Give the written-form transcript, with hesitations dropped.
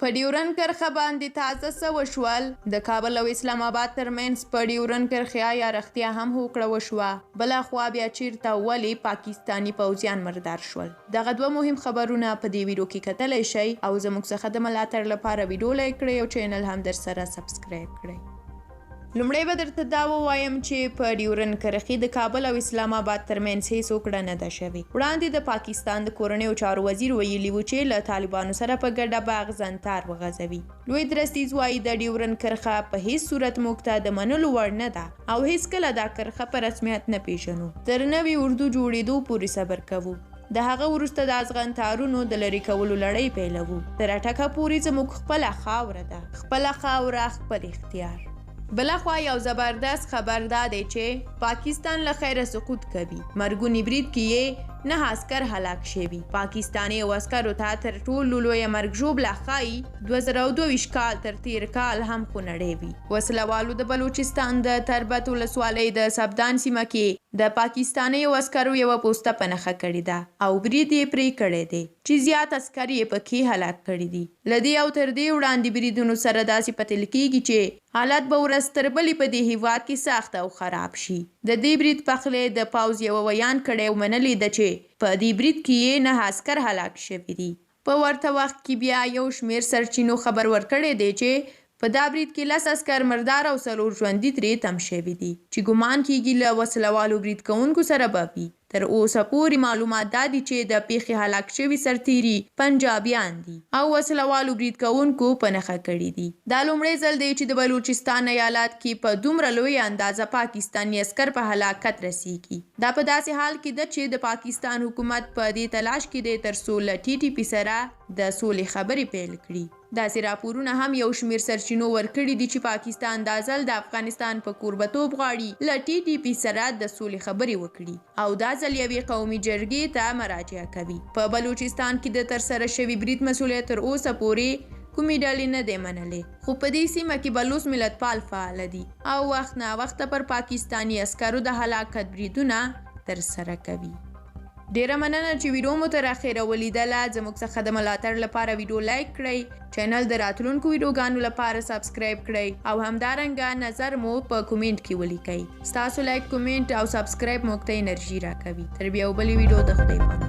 په ډیورن کرښه باندې تازه څه وشول؟ د کابل او اسلام آباد ترمنځ په ډیورن کرښه یا رښتیا هم هوکړه وشوه؟ بلاخوا بیا چیرته ولې پاکستاني پوځیان مردار شول؟ دغه دوه مهم خبرونه په دې ویډیو کې کتلی شئ او زموږ څخه د ملاتړ لپاره ویډیو لایک کړئ او چینل هم در سره سبسکرایب کړئ. لومړی به درته دا ووایم چې په ډیورن کرښې د کابل او اسلام آباد ترمنځ هیڅ هوکړه نه ده شوې. وړاندې د پاکستان د کورنیو چارو وزیر ویلي و چې له طالبانو سره په ګډه باغ زنتار وغځوي. لوی درستیز وایي د ډیورن کرښه په هیڅ صورت موږ ته د منلو وړ نه ده او هیڅکله دا کرښه په رسمیت نه پیژنو. تر نوي اردو جوړېدو پورې صبر کوو. د هغه وروسته د ازغنتارونو د لرې کولو لړۍ پیلوو. تر اټکه پورې زموږ خپله خاوره ده، خپله خاوره، خپل اختیار. بلخوا یو زبردست خبر دا دی چې پاکستان له خیره سقوط کوي. مرګونی برید کې یې 9 عسکر هلاک شوي. پاکستاني عسکرو ته تر ټولو لویه مرګ ژوبله ښایي 2022 کال تر تیر کال هم خونړی وي. وسلوالو د بلوچستان د تربت ولسوالۍ د سبدان سیمه کې د پاکستاني عسکرو یوه پوسته په نښه کړې ده او برید یې پرې کړی دی چې زیات عسکر یې پکې هلاک کړي دي. له دې او تر دې وړاندې بریدونو سره داسې پتل کېږي چې حالات به ورځ تر بلې په دې هیواد کې سخت او خراب شي. د دې برید پخلی د پوځ یوه ویان کړی او منلې ده چې په دې برید کې یې 9 عسکر هلاک شوي دي. په ورته وخت کې بیا یو شمېر سرچینو خبر ورکړی دی چې په دا برید کې 10 عسکر مردار او 4 ژوندي ترې تم شوي دي چې ګمان کېږي له وسلوالو برید کوونکو سره به وي. تر اوسه پورې معلومات دا دي چې د پیښې هلاک شوي سرتیري پنجابیان دي او وسلوالو برید کوونکو په نښه کړي دي. دا لومړی ځل دی چې د بلوچستان ایالات کې په دومره لوی اندازه پاکستاني عسکر په هلاکت رسیږي. دا په داسې حال کې ده چې د پاکستان حکومت په دې تلاش کې دی تر څو له TTP سره د سولې خبرې پیل کړي. داسې راپورونه هم یو شمېر سرچینو ورکړي دي چې پاکستان دا ځل د افغانستان په کوربتوب غواړي له TTP سره د سولې خبرې وکړي او دا ځل یوې قومي جرګې ته مراجعه کوي. په بلوچستان کې د ترسره شوي برید مسؤلیت تر اوسه پورې کومې ډلې نه دی منلې، خو په دې سیمه کې بلوچ ملتپال فعال دي او وخت ناوخته پر پاکستاني عسکرو د هلاکت بریدونه ترسره کوي. ډیره مننه چې ویډیو مو تر اخره ولیدله. زموږ څخه د ملاتړ لپاره ویډیو لایک کړئ، چینل د راتلونکو ویډیوګانو لپاره سبسکرایب کړئ او همدارنګه نظر مو په کومنټ کې ولیکئ. ستاسو لایک، کومنټ او سبسکرایب موږ ته انرژي راکوي. تر بیا بلې ویډیو د خدای پامان.